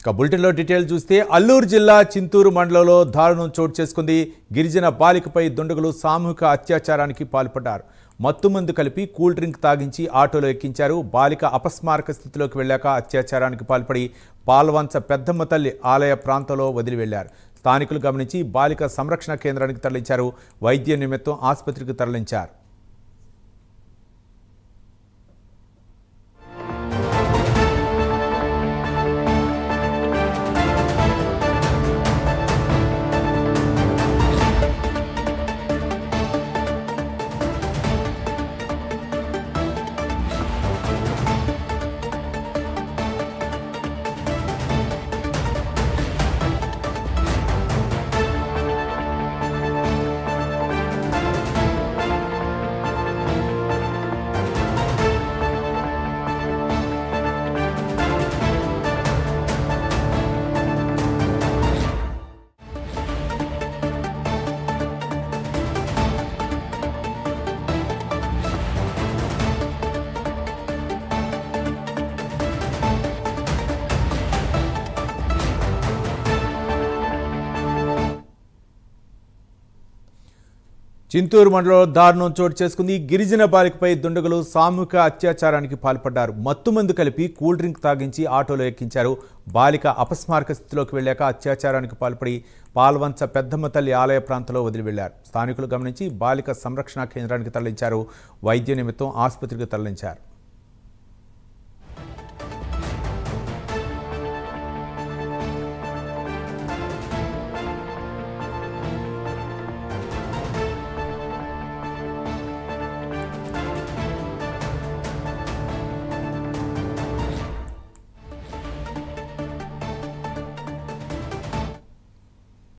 బులెటిన్లో డీటెయిల్ చూస్తే అల్లూరు జిల్లా చింతూరు మండలంలో దారుణం చోటు చేసుకుంది. గిరిజన బాలికపై దుండగులు సామూహిక అత్యాచారానికి పాల్పడ్డారు. మత్తుమందు కలిపి కూల్ డ్రింక్ తాగించి ఆటోలో ఎక్కించారు. బాలిక అపస్మారక స్థితిలోకి వెళ్ళాక అత్యాచారానికి పాల్పడి పాల్వంచ పెద్దమ్మ తల్లి ఆలయ ప్రాంతంలో వదిలి వెళ్లారు. స్థానికులు గమనించి బాలిక సంరక్షణ కేంద్రానికి తరలించారు. వైద్య నిమిత్తం ఆసుపత్రికి తరలించారు. చింతూరు మండలంలో దారుణం చోటు చేసుకుంది. గిరిజన బాలికపై దుండగులు సామూహిక అత్యాచారానికి పాల్పడ్డారు. మత్తుమందు కలిపి కూల్ డ్రింక్ తాగించి ఆటోలో ఎక్కించారు. బాలిక అపస్మారక స్థితిలోకి వెళ్ళాక అత్యాచారానికి పాల్పడి పాల్వంచ పెద్దమ్మ తల్లి ఆలయ ప్రాంతంలో వదిలి వెళ్లారు. స్థానికులు గమనించి బాలిక సంరక్షణ కేంద్రానికి తరలించారు. వైద్య నిమిత్తం ఆసుపత్రికి తరలించారు.